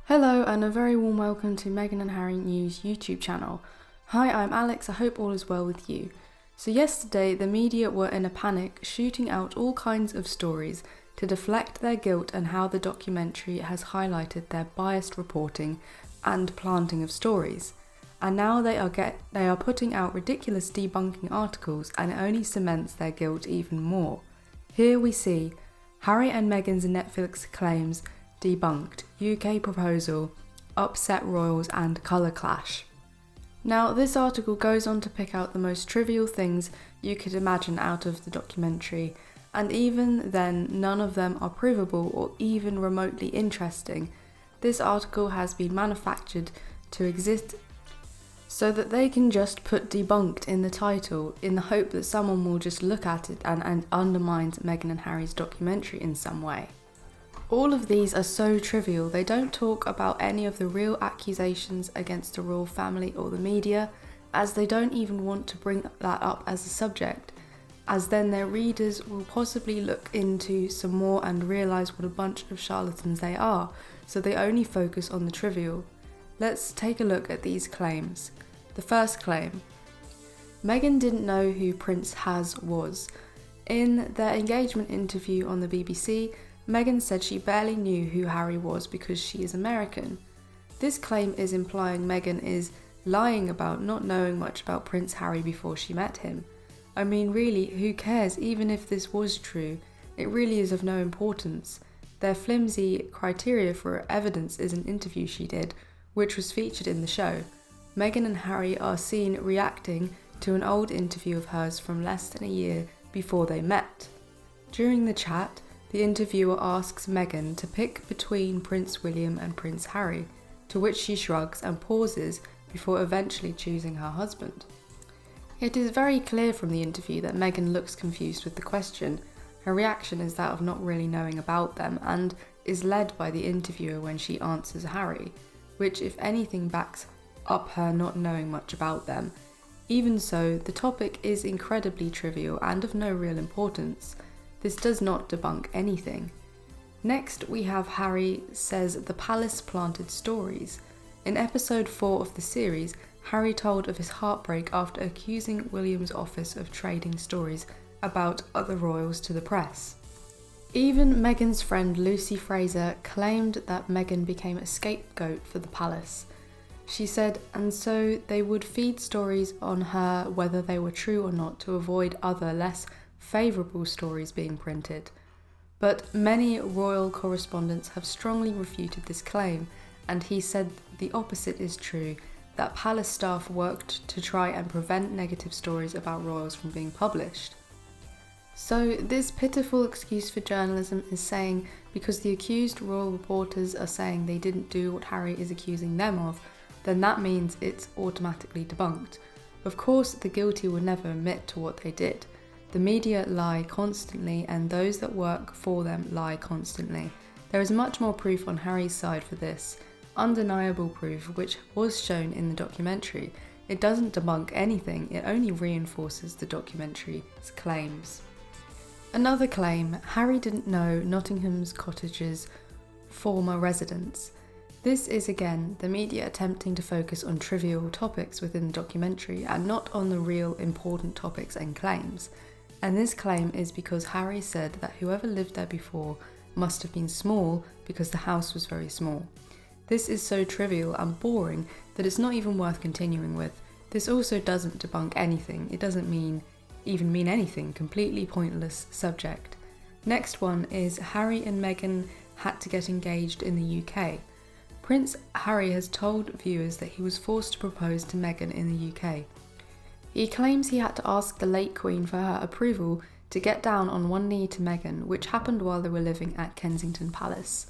Hello and a very warm welcome to Meghan and Harry News YouTube channel. Hi, I'm Alex, I hope all is well with you. So yesterday the media were in a panic, shooting out all kinds of stories to deflect their guilt and how the documentary has highlighted their biased reporting and planting of stories. And now they are putting out ridiculous debunking articles, and it only cements their guilt even more. Here we see Harry and Meghan's Netflix claims debunked, UK proposal, upset royals and colour clash. Now this article goes on to pick out the most trivial things you could imagine out of the documentary, and even then none of them are provable or even remotely interesting. This article has been manufactured to exist so that they can just put debunked in the title in the hope that someone will just look at it and undermine Meghan and Harry's documentary in some way. All of these are so trivial, they don't talk about any of the real accusations against the royal family or the media, as they don't even want to bring that up as a subject, as then their readers will possibly look into some more and realise what a bunch of charlatans they are, so they only focus on the trivial. Let's take a look at these claims. The first claim: Meghan didn't know who Prince Has was. In their engagement interview on the BBC, Meghan said she barely knew who Harry was because she is American. This claim is implying Meghan is lying about not knowing much about Prince Harry before she met him. I mean, really, who cares? Even if this was true, it really is of no importance. Their flimsy criteria for evidence is an interview she did, which was featured in the show. Meghan and Harry are seen reacting to an old interview of hers from less than a year before they met. During the chat, the interviewer asks Meghan to pick between Prince William and Prince Harry, to which she shrugs and pauses before eventually choosing her husband. It is very clear from the interview that Meghan looks confused with the question. Her reaction is that of not really knowing about them and is led by the interviewer when she answers Harry, which if anything backs up her not knowing much about them. Even so, the topic is incredibly trivial and of no real importance. This does not debunk anything. Next, we have Harry says the palace planted stories. In episode 4 of the series, Harry told of his heartbreak after accusing William's office of trading stories about other royals to the press. Even Meghan's friend Lucy Fraser claimed that Meghan became a scapegoat for the palace. She said, and so they would feed stories on her whether they were true or not to avoid other less favourable stories being printed. But many royal correspondents have strongly refuted this claim, and he said the opposite is true, that palace staff worked to try and prevent negative stories about royals from being published. So this pitiful excuse for journalism is saying because the accused royal reporters are saying they didn't do what Harry is accusing them of, then that means it's automatically debunked. Of course, the guilty will never admit to what they did. The media lie constantly, and those that work for them lie constantly. There is much more proof on Harry's side for this, undeniable proof which was shown in the documentary. It doesn't debunk anything, it only reinforces the documentary's claims. Another claim: Harry didn't know Nottingham's cottages' former residents. This is again the media attempting to focus on trivial topics within the documentary and not on the real important topics and claims. And this claim is because Harry said that whoever lived there before must have been small because the house was very small. This is so trivial and boring that it's not even worth continuing with. This also doesn't debunk anything, it doesn't even mean anything, completely pointless subject. Next one is Harry and Meghan had to get engaged in the UK. Prince Harry has told viewers that he was forced to propose to Meghan in the UK. He claims he had to ask the late Queen for her approval to get down on one knee to Meghan, which happened while they were living at Kensington Palace.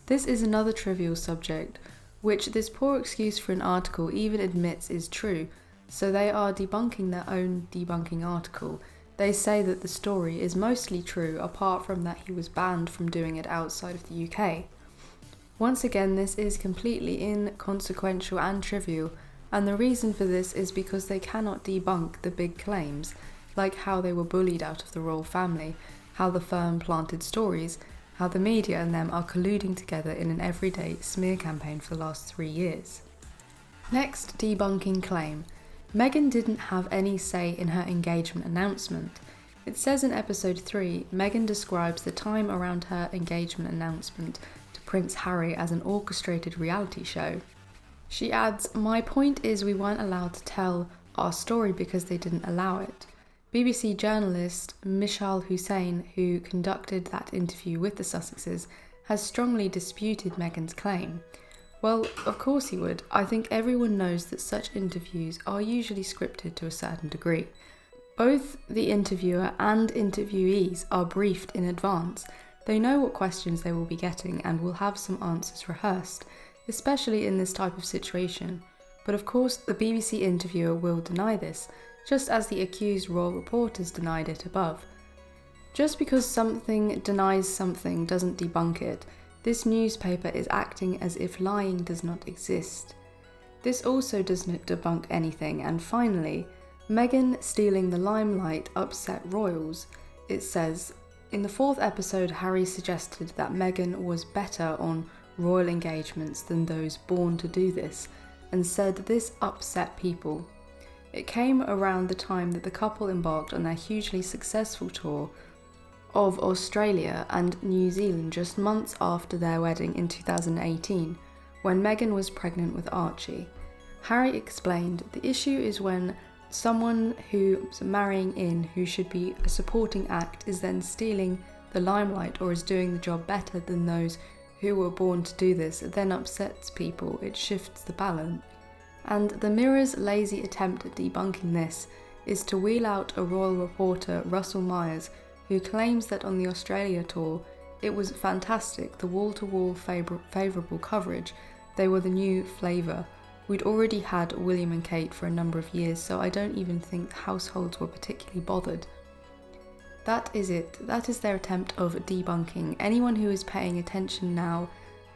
This is another trivial subject, which this poor excuse for an article even admits is true, so they are debunking their own debunking article. They say that the story is mostly true, apart from that he was banned from doing it outside of the UK. Once again, this is completely inconsequential and trivial, and the reason for this is because they cannot debunk the big claims, like how they were bullied out of the royal family, how the firm planted stories, how the media and them are colluding together in an everyday smear campaign for the last 3 years. Next debunking claim. Meghan didn't have any say in her engagement announcement. It says in episode 3, Meghan describes the time around her engagement announcement to Prince Harry as an orchestrated reality show. She adds, "My point is we weren't allowed to tell our story because they didn't allow it." BBC journalist Mishal Hussain, who conducted that interview with the Sussexes, has strongly disputed Meghan's claim. Well, of course he would. I think everyone knows that such interviews are usually scripted to a certain degree. Both the interviewer and interviewees are briefed in advance. They know what questions they will be getting and will have some answers rehearsed, especially in this type of situation. But of course, the BBC interviewer will deny this, just as the accused royal reporters denied it above. Just because something denies something doesn't debunk it. This newspaper is acting as if lying does not exist. This also does not debunk anything. And finally, Meghan stealing the limelight upset royals. It says, in the 4th episode, Harry suggested that Meghan was better on royal engagements than those born to do this, and said this upset people. It came around the time that the couple embarked on their hugely successful tour of Australia and New Zealand just months after their wedding in 2018, when Meghan was pregnant with Archie. Harry explained, the issue is when someone who's marrying in who should be a supporting act is then stealing the limelight or is doing the job better than those who were born to do this, it then upsets people, it shifts the balance. And the Mirror's lazy attempt at debunking this is to wheel out a royal reporter, Russell Myers, who claims that on the Australia tour, it was fantastic, the wall-to-wall favourable coverage, they were the new flavour. We'd already had William and Kate for a number of years, so I don't even think households were particularly bothered. That is it. That is their attempt of debunking. Anyone who is paying attention now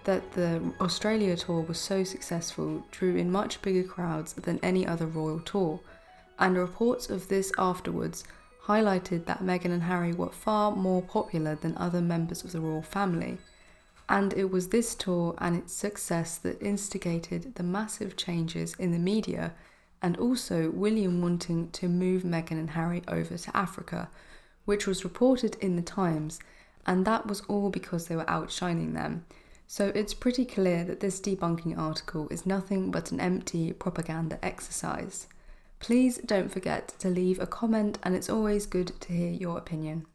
that the Australia tour was so successful drew in much bigger crowds than any other royal tour, and reports of this afterwards highlighted that Meghan and Harry were far more popular than other members of the royal family. And it was this tour and its success that instigated the massive changes in the media, and also William wanting to move Meghan and Harry over to Africa, which was reported in the Times, and that was all because they were outshining them. So it's pretty clear that this debunking article is nothing but an empty propaganda exercise. Please don't forget to leave a comment, and it's always good to hear your opinion.